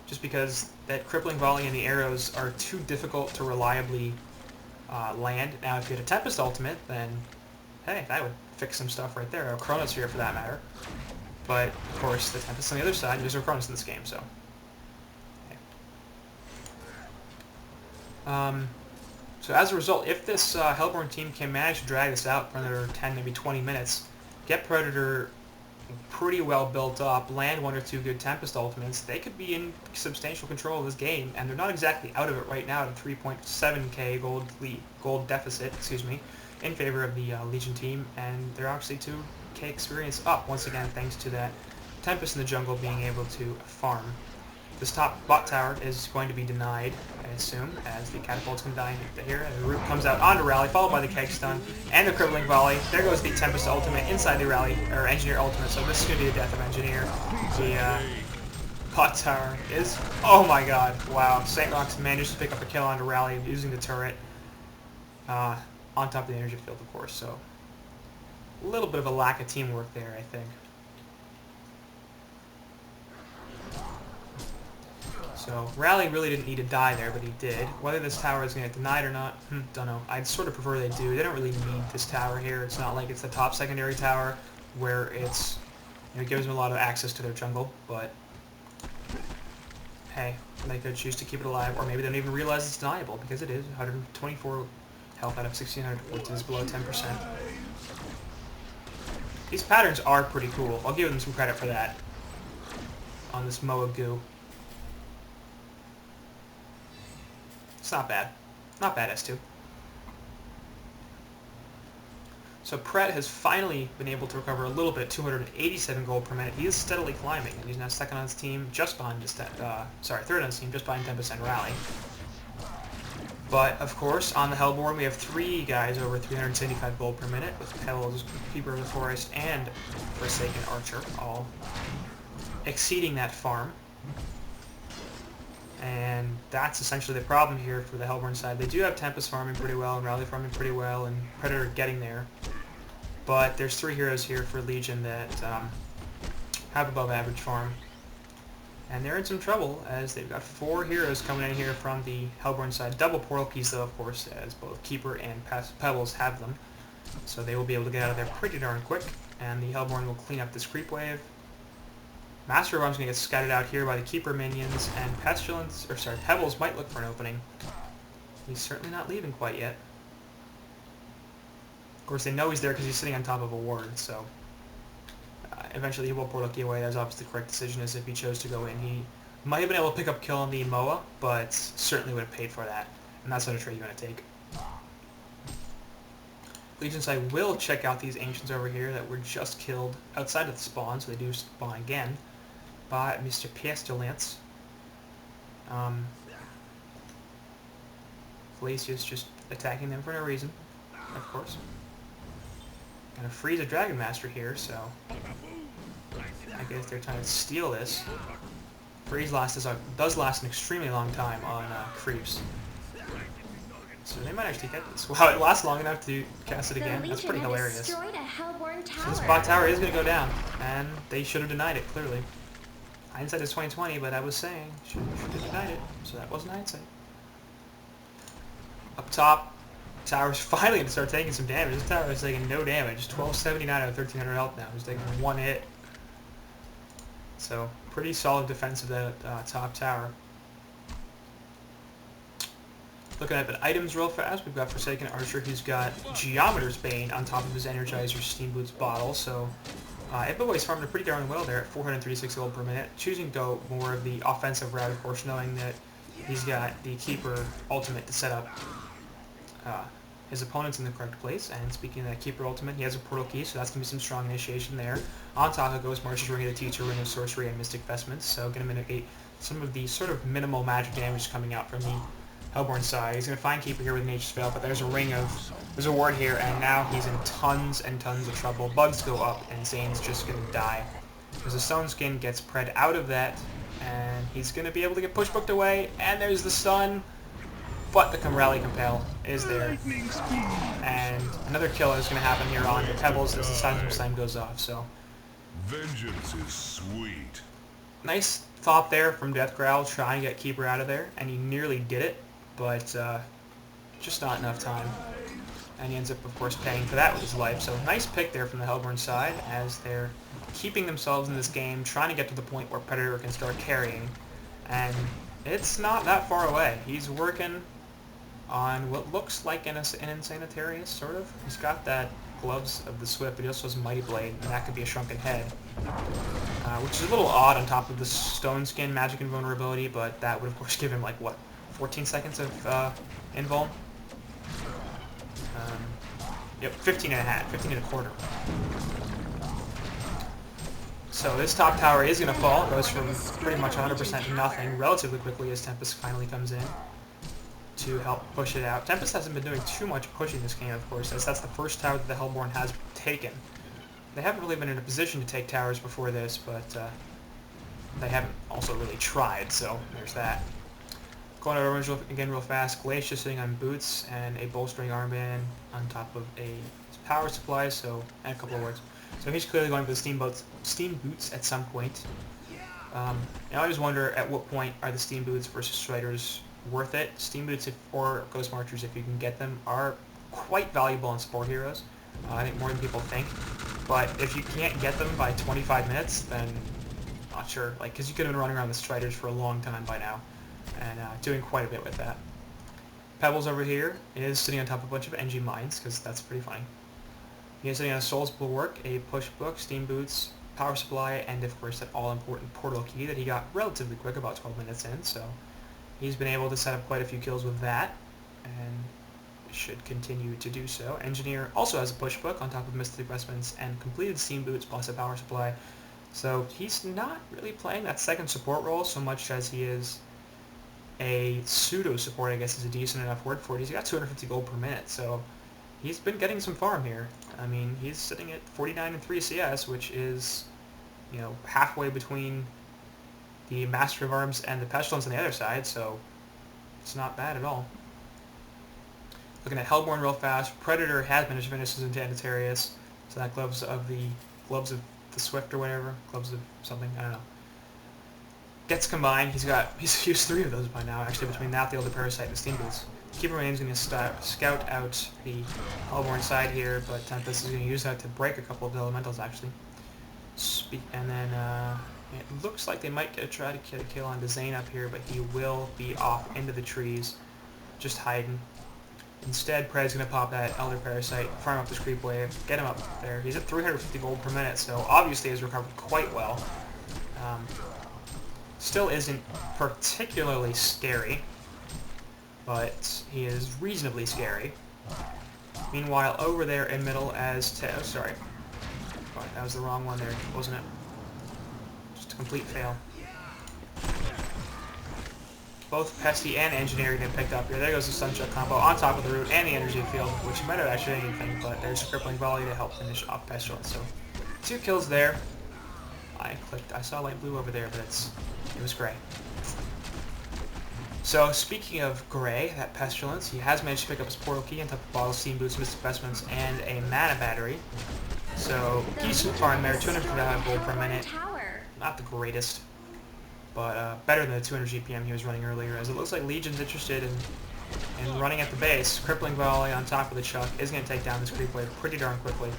Just because that crippling volley and the arrows are too difficult to reliably land. Now, if you had a Tempest ultimate, then hey, that would fix some stuff right there, or a Chronosphere for that matter. But of course, the Tempest on the other side, there's no Chronos in this game, so. Okay. So as a result, if this Hellborn team can manage to drag this out for another 10, maybe 20 minutes, get Predator pretty well built up, land 1 or 2 good Tempest ultimates, they could be in substantial control of this game, and they're not exactly out of it right now at a 3.7k gold deficit, in favor of the Legion team, and they're actually 2k experience up, once again thanks to that Tempest in the jungle being able to farm. This top bot tower is going to be denied, I assume, as the catapult's going to die here, and the root comes out onto Rally, followed by the keg stun and the crippling volley. There goes the Tempest ultimate inside the Rally, or Engineer ultimate, so this is going to be the death of Engineer. The bot tower is, oh my god, wow. St. Rox managed to pick up a kill onto Rally using the turret on top of the energy field, of course, so a little bit of a lack of teamwork there, I think. So Rally really didn't need to die there, but he did. Whether this tower is going to get denied or not, don't know. I'd sort of prefer they do. They don't really need this tower here. It's not like it's the top secondary tower where it's, it gives them a lot of access to their jungle, but hey, they could choose to keep it alive, or maybe they don't even realize it's deniable, because it is 124 health out of 1600, which is below 10%. These patterns are pretty cool. I'll give them some credit for that on this Moa goo. It's not bad. Not bad, S2. So Pret has finally been able to recover a little bit, 287 gold per minute. He is steadily climbing, and he's now second on his team, just behind third on his team, just behind Tempest and Rally. But, of course, on the Hellborn, we have 3 guys over 375 gold per minute, with Pebbles, Keeper of the Forest, and Forsaken Archer, all exceeding that farm. And that's essentially the problem here for the Hellborn side. They do have Tempest farming pretty well, and Rally farming pretty well, and Predator getting there. But there's 3 heroes here for Legion that have above average farm. And they're in some trouble, as they've got 4 heroes coming in here from the Hellborn side. Double portal keys, though, of course, as both Keeper and Pebbles have them. So they will be able to get out of there pretty darn quick. And the Hellborn will clean up this creep wave. Master of Arms going to get scattered out here by the Keeper minions, and Pebbles might look for an opening. He's certainly not leaving quite yet. Of course, they know he's there because he's sitting on top of a ward, so eventually he will portal key away. That's obviously the correct decision, as if he chose to go in. He might have been able to pick up kill on the Moa, but certainly would have paid for that, and that's not a trade you want to take. Legion side will check out these Ancients over here that were just killed outside of the spawn, so they do spawn again, by Mr. Pestilence. Felicia's just attacking them for no reason, of course. Gonna freeze a Dragon Master here, so I guess they're trying to steal this. Freeze does last an extremely long time on creeps. So they might actually get this. Wow, it lasts long enough to cast it again. That's pretty hilarious. So this bot tower is going to go down, and they should have denied it, clearly. Hindsight is 2020, but I was saying, should have denied it, so that wasn't hindsight. Up top, tower's finally going to start taking some damage. This tower is taking no damage. 1279 out of 1300 health now. He's taking 1 hit. So, pretty solid defense of that top tower. Looking at the items real fast, we've got Forsaken Archer. He's got Geometer's Bane on top of his Energizer Steam Boots bottle. So, Everybody's farming pretty darn well there at 436 gold per minute. Choosing to go more of the offensive route, of course, knowing that he's got the Keeper ultimate to set up his opponents in the correct place. And speaking of that Keeper ultimate, he has a portal key, so that's going to be some strong initiation there. On top of goes March's Ring of the Teacher, Ring of Sorcery, and Mystic Vestments, so going to mitigate some of the sort of minimal magic damage coming out from the Hellborn side. He's going to find Keeper here with Nature's Veil, but there's a ward here, and now he's in tons and tons of trouble. Bugs go up, and Zane's just going to die. Because the Stone Skin gets Pred out of that, and he's going to be able to get push booked away, and there's the stun, but the Rally Compel is there. And another kill is going to happen here on the Pebbles as the Seismic Slam goes off, so. Vengeance is sweet. Nice thought there from Death Growl, trying to get Keeper out of there, and he nearly did it, but just not enough time. And he ends up, of course, paying for that with his life. So nice pick there from the Hellborn side, as they're keeping themselves in this game, trying to get to the point where Predator can start carrying. And it's not that far away. He's working on what looks like an Insanitarius, sort of. He's got that Gloves of the Swift, but he also has Mighty Blade, and that could be a Shrunken Head. Which is a little odd on top of the Stone Skin Magic Invulnerability, but that would, of course, give him, like, what, 14 seconds of invul? Yep, 15 and a half, 15 and a quarter. So this top tower is going to fall. It goes from pretty much 100% to nothing relatively quickly as Tempest finally comes in to help push it out. Tempest hasn't been doing too much pushing this game, of course, as that's the first tower that the Hellborn has taken. They haven't really been in a position to take towers before this, but they haven't also really tried, so there's that. Going over again real fast, Glacier sitting on boots and a bolstering armband on top of a power supply, and a couple of wards. So he's clearly going for the steam boots at some point. And I always wonder at what point are the steam boots versus Striders worth it. Steam boots or Ghost Marchers, if you can get them, are quite valuable in support heroes. I think more than people think. But if you can't get them by 25 minutes, then not sure. Like, because you could have been running around with Striders for a long time by now, and doing quite a bit with that. Pebbles over here is sitting on top of a bunch of NG mines, because that's pretty funny. He's sitting on a Soul's Bulwark, a Push Book, Steam Boots, Power Supply, and of course that all-important Portal Key that he got relatively quick, about 12 minutes in, so he's been able to set up quite a few kills with that, and should continue to do so. Engineer also has a push book on top of Mystic Vestments and completed Steam Boots plus a power supply. So he's not really playing that second support role so much as he is a pseudo support, I guess is a decent enough word for it. He's got 250 gold per minute, so he's been getting some farm here. I mean, he's sitting at 49 and 3 CS, which is, you know, halfway between the Master of Arms and the Pestilence on the other side, so it's not bad at all. Looking at Hellborn real fast. Predator has managed to finish his Intanitarius, so that gloves of the Swift or whatever, gloves of something, I don't know. Gets combined. He's used 3 of those by now, actually, between that, the Elder Parasite, and the Steam Boots. Keeper Main's going to scout out the Hellborn side here, but Tempest is going to use that to break a couple of the elementals, actually. And then it looks like they might try to get a kill on the Zane up here, but he will be off into the trees, just hiding. Instead, Pred's going to pop that Elder Parasite, farm up this creep wave, get him up there. He's at 350 gold per minute, so obviously has recovered quite well. Still isn't particularly scary, but he is reasonably scary. Meanwhile, over there in middle as oh, sorry. Oh, that was the wrong one there, wasn't it? Just a complete fail. Both Pesty and Engineering get picked up here. There goes the Sunshot combo on top of the root and the energy field, which might have actually anything, but there's a crippling volley to help finish off Pestilence. So 2 kills there. I saw light blue over there, but it was gray. So speaking of gray, that Pestilence, he has managed to pick up his portal key on top of Bottle, Steam Boots, Mystic Vestments, and a mana battery. So decent farm there, 255 gold per minute. Not the greatest, but better than the 200 GPM he was running earlier, as it looks like Legion's interested in running at the base. Crippling Volley on top of the Chuck is going to take down this creep wave pretty darn quickly.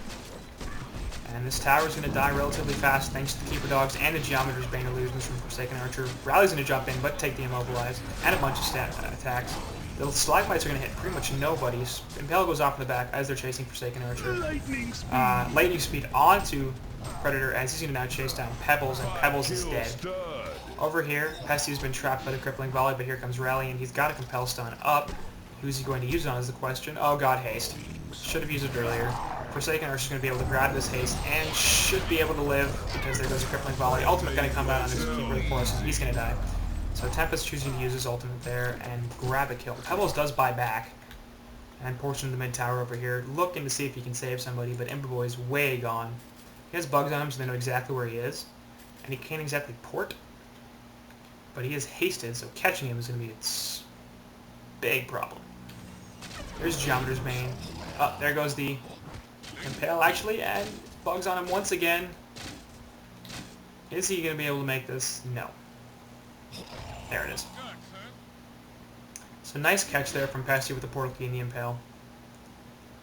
And this tower is going to die relatively fast thanks to the Keeper Dogs and the Geometer's Bane Illusions from Forsaken Archer. Rally's going to jump in, but take the Immobilize, and a bunch of attacks. The Stalagmites are going to hit pretty much nobody. Impale goes off in the back as they're chasing Forsaken Archer. Lightning speed onto Predator as he's going to now chase down Pebbles, and Pebbles is dead. Over here, Pesty's been trapped by the Crippling Volley, but here comes Rally, and he's got a Compel Stun up. Who's he going to use it on is the question. Oh god, Haste. Should have used it earlier. Forsaken Archer's going to be able to grab this haste and should be able to live because there goes a Crippling Volley. Ultimate going to come out on his Keeper of the Forest and he's going to die. So Tempest choosing to use his ultimate there and grab a kill. Pebbles does buy back. And portion of the mid tower over here looking to see if he can save somebody, but Ember Boy's way gone. He has bugs on him so they know exactly where he is. And he can't exactly port. But he is hasted, so catching him is going to be a big problem. There's Geometer's Bane. Oh, there goes the Impale, actually, and bugs on him once again. Is he going to be able to make this? No. There it is. So nice catch there from Pesty with the portal key and the Impale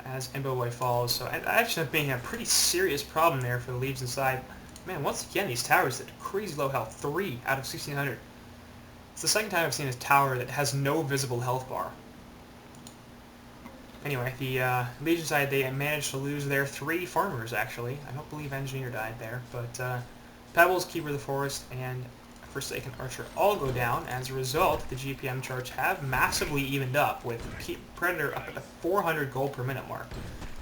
as Emboboy falls. So that actually ended up being a pretty serious problem there for the Legion side. Man, once again, these towers at crazy low health. 3 out of 1,600. It's the second time I've seen a tower that has no visible health bar. Anyway, the Legion side, they managed to lose their 3 farmers, actually. I don't believe Engineer died there, but Pebbles, Keeper of the Forest, and Forsaken Archer all go down. As a result, the GPM charts have massively evened up, with Predator up at the 400 gold per minute mark.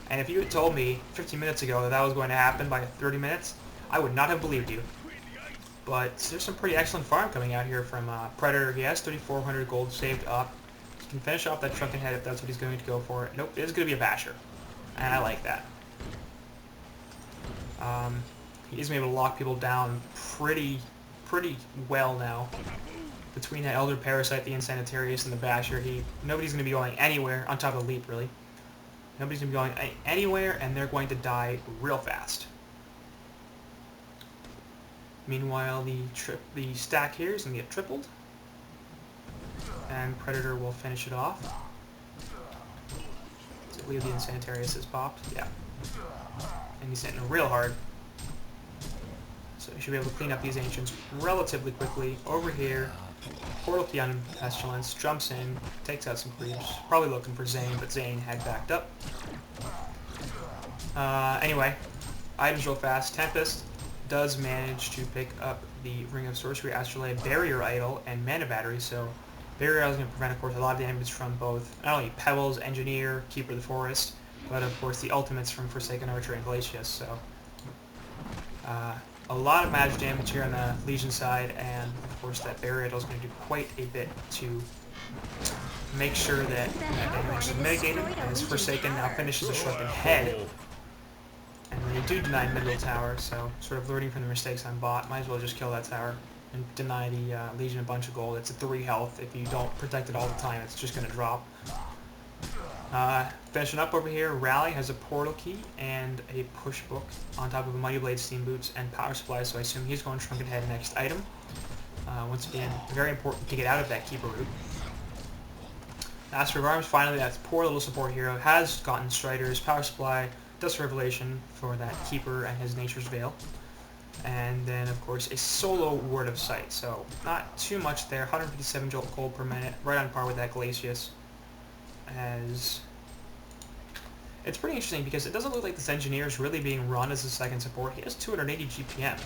And if you had told me 15 minutes ago that that was going to happen by 30 minutes, I would not have believed you. But there's some pretty excellent farm coming out here from Predator. He has 3,400 gold saved up. He can finish off that Shrunken Head if that's what he's going to go for. Nope, it is going to be a Basher. And I like that. He is able to lock people down pretty well now. Between the Elder Parasite, the Insanitarius, and the Basher, nobody's going to be going anywhere, on top of the Leap, really. Nobody's going to be going anywhere, and they're going to die real fast. Meanwhile, the stack here is going to get tripled. And Predator will finish it off. So I believe the Insanitarius is popped. Yeah. And he's hitting real hard. So he should be able to clean up these Ancients relatively quickly. Over here, Portal Key on Pestilence, jumps in, takes out some creeps. Probably looking for Zane, but Zane had backed up. Anyway, items real fast. Tempest does manage to pick up the Ring of Sorcery, Astrolabe, Barrier Idol, and Mana Battery, so Barrier is going to prevent, of course, a lot of damage from both, not only Pebbles, Engineer, Keeper of the Forest, but of course the ultimates from Forsaken Archer and Glacius, so a lot of magic damage here on the Legion side, and of course that Barrier is going to do quite a bit to make sure that that damage is mitigated, as Forsaken now finishes a shrunken head. And they do deny middle tower, so sort of learning from the mistakes on bot, might as well just kill that tower and deny the Legion a bunch of gold. It's at 3 health. If you don't protect it all the time, it's just going to drop. Finishing up over here, Rally has a portal key and a push book on top of a Mighty Blade, Steam Boots, and power supply, so I assume he's going Shrunken Head next item. Once again, very important to get out of that Keeper route. Master of Arms, finally, that poor little support hero, has gotten Striders, power supply, Dust Revelation for that Keeper and his Nature's Veil. And then, of course, a solo Word of Sight. So, not too much there. 157 jolt gold per minute, right on par with that Glacius. As it's pretty interesting because it doesn't look like this Engineer is really being run as a second support. He has 280 GPM.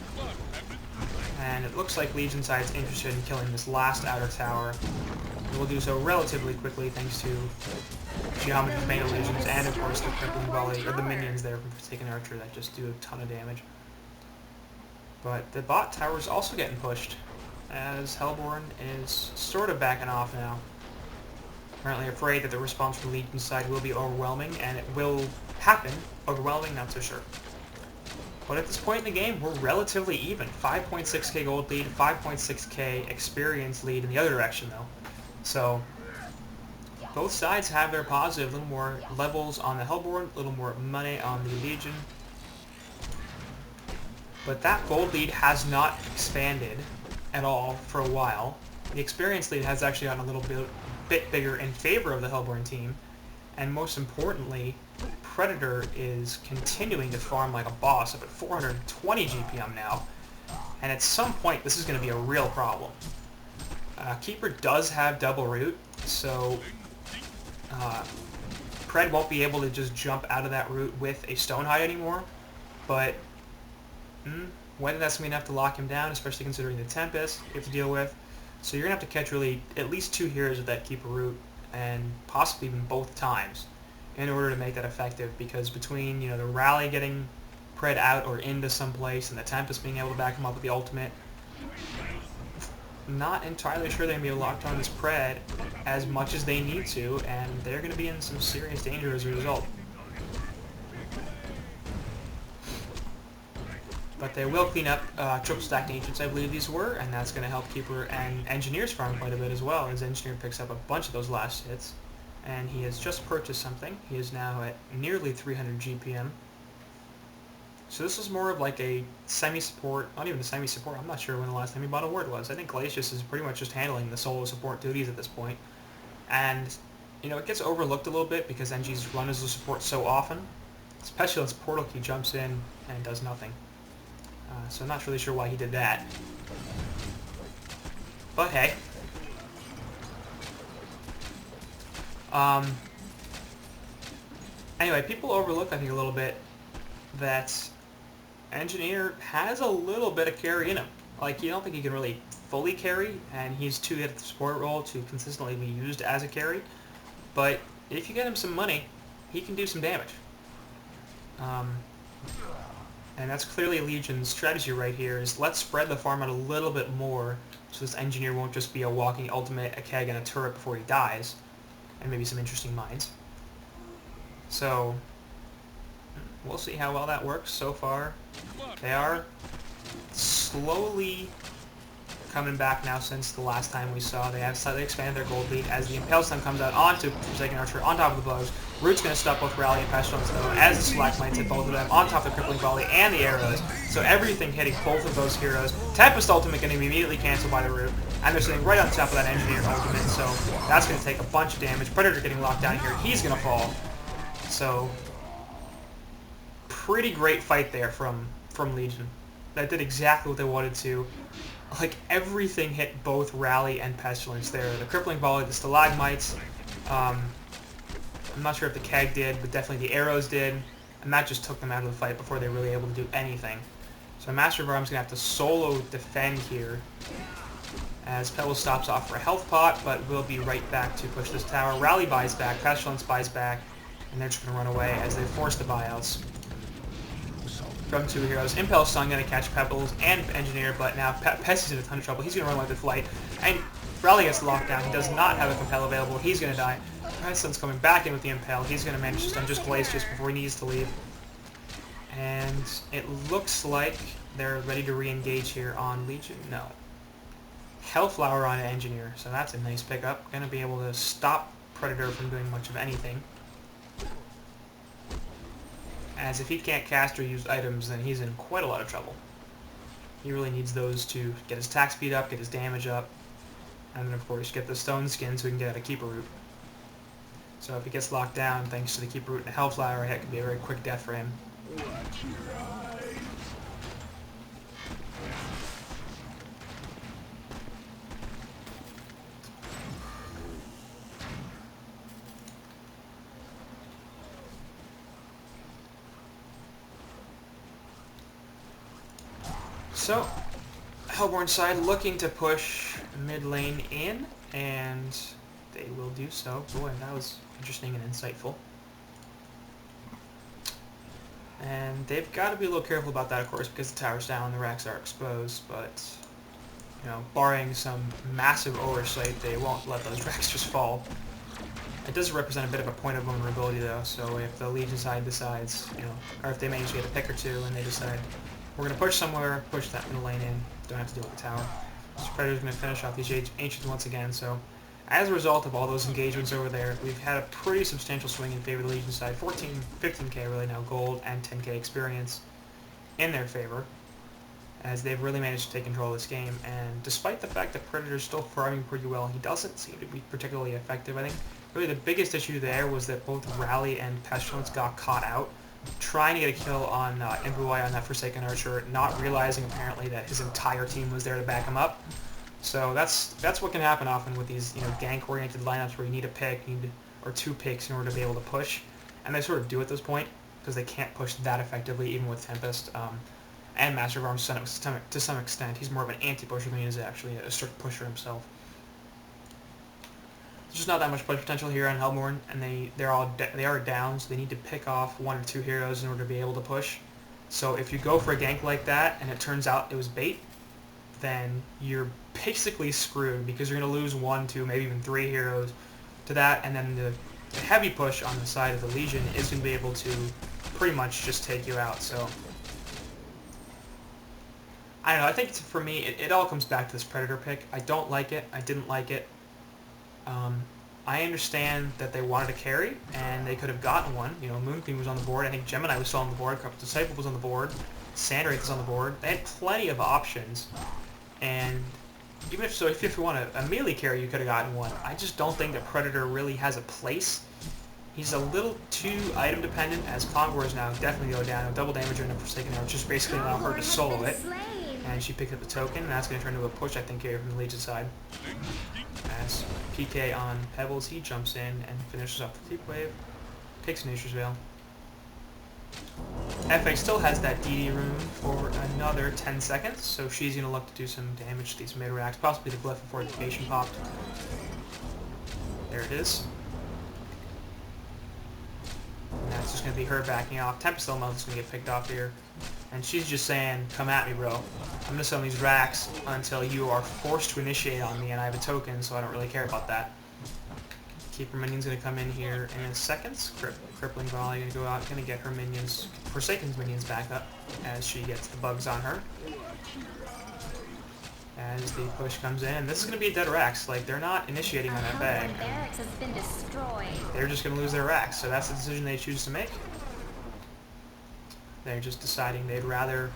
And it looks like Legion side's interested in killing this last outer tower. It will do so relatively quickly thanks to Geometry's main illusions and, of course, the crippling volley, or the minions there from Forsaken Archer that just do a ton of damage. But the bot tower is also getting pushed, as Hellborn is sort of backing off now. Apparently afraid that the response from Legion's side will be overwhelming, and it will happen. Overwhelming, not so sure. But at this point in the game, we're relatively even. 5.6k gold lead, 5.6k experience lead in the other direction, though. So, both sides have their positive. A little more levels on the Hellborn, a little more money on the Legion. But that gold lead has not expanded at all for a while. The experience lead has actually gotten a little bit bigger in favor of the Hellborn team. And most importantly, Predator is continuing to farm like a boss, up at 420 GPM now. And at some point, this is going to be a real problem. Keeper does have double root, so Pred won't be able to just jump out of that route with a Stonehide anymore. But whether that's going to be enough to lock him down, especially considering the Tempest you have to deal with. So you're going to have to catch really at least 2 heroes with that Keeper route, and possibly even both times, in order to make that effective. Because between the Rally getting Pred out or into some place, and the Tempest being able to back him up with the ultimate, not entirely sure they're going to be able to lock down this Pred as much as they need to, and they're going to be in some serious danger as a result. But they will clean up triple stacked Ancients, I believe these were, and that's going to help Keeper and Engineers farm quite a bit as well, as Engineer picks up a bunch of those last hits. And he has just purchased something. He is now at nearly 300 GPM. So this is more of like a semi-support, not even a semi-support, I'm not sure when the last time he bought a word was. I think Glacius is pretty much just handling the solo support duties at this point. And, it gets overlooked a little bit because NG's run as a support so often. Especially as Portal Key jumps in and does nothing. So I'm not really sure why he did that. But hey. Anyway, people overlook, I think, a little bit that Engineer has a little bit of carry in him. Like, you don't think he can really fully carry, and he's too good at the support role to consistently be used as a carry. But if you get him some money, he can do some damage. And that's clearly Legion's strategy right here, is let's spread the farm out a little bit more, so this Engineer won't just be a walking ultimate, a keg, and a turret before he dies. And maybe some interesting mines. So, we'll see how well that works so far. They are slowly coming back now since the last time we saw. They have slightly expanded their gold lead as the Impale Stun comes out onto Forsaken Archer on top of the bugs. Root's going to stop both Rally and Pestilence though, as the Stalagmites hit both of them on top of the Crippling Volley and the arrows. So everything hitting both of those heroes. Tempest ultimate going to be immediately canceled by the Root, and they're sitting right on top of that Engineer ultimate, so that's going to take a bunch of damage. Predator getting locked down here. He's going to fall. So, pretty great fight there from Legion. That did exactly what they wanted to. Like, everything hit both Rally and Pestilence there. The Crippling Volley, the Stalagmites, I'm not sure if the keg did, but definitely the arrows did, and that just took them out of the fight before they were really able to do anything. So Master of Arms is going to have to solo defend here, As Pebble stops off for a health pot, but will be right back to push this tower. Rally buys back, Pestilence buys back, and they're just going to run away as they force the buyouts from 2 heroes. Impel Stun going to catch Pebbles and Engineer, but now Pessy's in a ton of trouble. He's going to run away with flight, and Rally gets locked down. He does not have a Compel available. He's going to die. Pestilence coming back in with the Impel. He's going to manage to stun just Blaze just before he needs to leave. And it looks like they're ready to re-engage here on Legion. No. Hellflower on Engineer, so that's a nice pickup. Going to be able to stop Predator from doing much of anything. As if he can't cast or use items, then he's in quite a lot of trouble. He really needs those to get his attack speed up, get his damage up, and then of course get the stone skin so he can get out a Keeper Root. So if he gets locked down thanks to the Keeper Root and the Hellflower, it could be a very quick death for him. So, Hellborn side looking to push mid lane in, and they will do so. Boy, that was interesting and insightful. And they've got to be a little careful about that, of course, because the tower's down, the racks are exposed, but, you know, barring some massive oversight, they won't let those racks just fall. It does represent a bit of a point of vulnerability, though, so if the Legion side decides, you know, or if they manage to get a pick or two and they decide, we're going to push somewhere, push that middle lane in, don't have to deal with the tower. So Predator's going to finish off these Ancients once again, so as a result of all those engagements over there, we've had a pretty substantial swing in favor of the Legion side. 15k really now gold and 10k experience in their favor, as they've really managed to take control of this game. And despite the fact that Predator's still farming pretty well, he doesn't seem to be particularly effective. I think really the biggest issue there was that both Rally and Pestilence got caught out trying to get a kill on Imbuai on that Forsaken Archer, not realizing apparently that his entire team was there to back him up. So that's what can happen often with these, you know, gank-oriented lineups where you need a pick, or 2 picks in order to be able to push, and they sort of do at this point because they can't push that effectively even with Tempest and Master of Arms to some extent. He's more of an anti-pusher than he is actually a strict pusher himself. There's just not that much push potential here on Hellborn, and they are down, so they need to pick off 1 or 2 heroes in order to be able to push. So if you go for a gank like that and it turns out it was bait, then you're basically screwed because you're going to lose 1, 2, maybe even 3 heroes to that, and then the heavy push on the side of the Legion is going to be able to pretty much just take you out. So I don't know, I think for me it all comes back to this Predator pick. I don't like it. I didn't like it. I understand that they wanted a carry, and they could have gotten one. You know, Moon Queen was on the board. I think Gemini was still on the board. Corrupt Disciple was on the board. Sandwraith was on the board. They had plenty of options, and even if you want a melee carry, you could have gotten one. I just don't think that Predator really has a place. He's a little too item dependent, as Convoys now definitely go down. A double damager and a Forsaken Archer just basically allow her to solo it. And she picked up the token, and that's going to turn into a push, I think, here from the Legion side. As PK on Pebbles, he jumps in and finishes off the Deep Wave, takes Nature's Veil. FA still has that DD rune for another 10 seconds, so she's going to look to do some damage to these mid-racks, possibly the Glyph of Fortification popped. There it is. And that's just going to be her backing off. Tempest Elemental is going to get picked off here. And she's just saying, come at me, bro. I'm going to summon these racks until you are forced to initiate on me, and I have a token, so I don't really care about that. Keeper minion's going to come in here in seconds. Crippling Volley going to go out, going to get her minions, Forsaken's minions back up as she gets the bugs on her. As the push comes in, and this is going to be a dead racks. Like, they're not initiating on that bag. Barracks has been destroyed. They're just going to lose their racks, so that's the decision they choose to make. They're just deciding they'd rather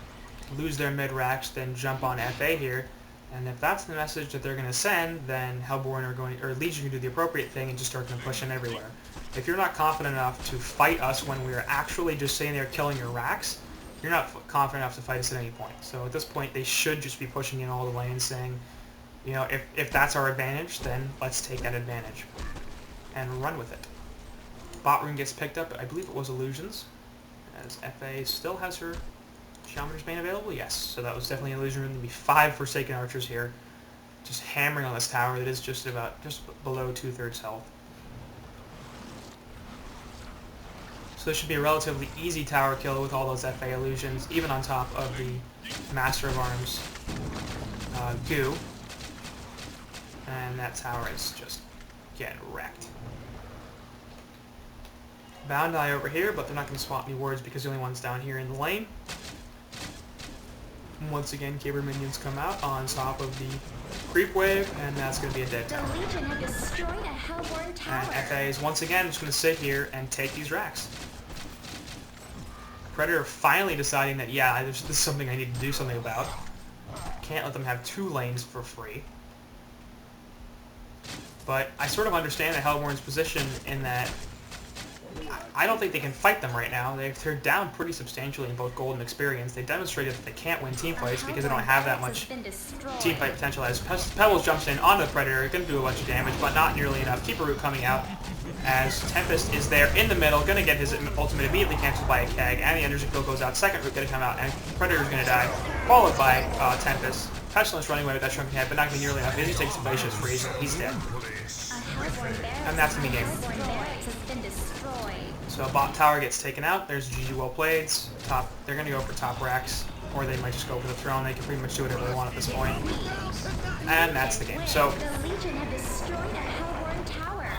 lose their mid-racks than jump on FA here. And if that's the message that they're going to send, then Hellborn or Legion can do the appropriate thing and just start going to push in everywhere. If you're not confident enough to fight us when we're actually just sitting there killing your racks, you're not confident enough to fight us at any point. So at this point, they should just be pushing in all the lanes, saying, you know, if that's our advantage, then let's take that advantage and run with it. Bot rune gets picked up. I believe it was Illusions, as FA still has her Shaman's Bane available. Yes, so that was definitely an Illusion rune. There'll be 5 Forsaken Archers here. just hammering on this tower that is just below 2/3 health. So this should be a relatively easy tower kill with all those FA illusions, even on top of the Master of Arms goo. And that tower is just getting wrecked. Bound Eye over here, but they're not going to swap any wards because the only one's down here in the lane. And once again, Caber minions come out on top of the creep wave, and that's going to be a dead The tower. Legion have destroyed a Hellborn tower. And FA is once again just going to sit here and take these racks. Predator finally deciding that, yeah, this is something I need to do something about. Can't let them have 2 lanes for free. But I sort of understand the Hellborn's position in that I don't think they can fight them right now. They're down pretty substantially in both gold and experience. They demonstrated that they can't win teamfights because they don't have that much teamfight potential. As Pebbles jumps in on the Predator, going to do a bunch of damage, but not nearly enough. Keeper Root coming out as Tempest is there in the middle, going to get his ultimate immediately cancelled by a Keg, and the energy kill goes out. Second Root going to come out, and Predator's going to die, followed by Tempest. Pestilence running away with that shrunken head, but not going to be nearly enough. Izzy takes the Glacius freeze, he's dead. And that's the game. So bot tower gets taken out. There's GG well played. Top, they're going to go for top racks, or they might just go for the throne. They can pretty much do whatever they want at this point. And that's the game. So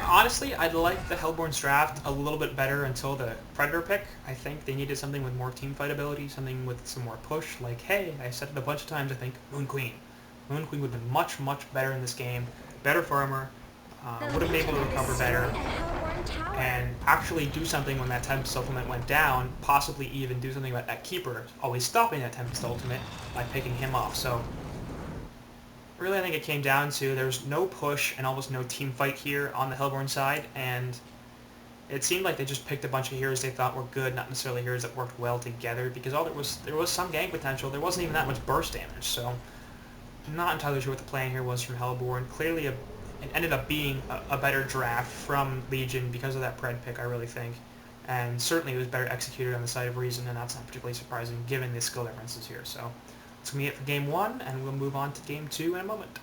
honestly, I'd like the Hellborn's draft a little bit better until the Predator pick. I think they needed something with more teamfight ability, something with some more push. Like, hey, I said it a bunch of times, I think, Moon Queen. Moon Queen would have been much, much better in this game. Better farmer, would have been able to recover better, and actually do something when that Tempest ultimate went down, possibly even do something about that Keeper, always stopping that Tempest ultimate by picking him off. So really, I think it came down to there's no push and almost no team fight here on the Hellborn side, and it seemed like they just picked a bunch of heroes they thought were good, not necessarily heroes that worked well together, because there was some gank potential. There wasn't even that much burst damage, so I'm not entirely sure what the plan here was from Hellborn. Clearly, it ended up being a better draft from Legion because of that Pred pick, I really think, and certainly it was better executed on the side of Reason, and that's not particularly surprising given the skill differences here. So that's going to be it for Game 1, and we'll move on to Game 2 in a moment.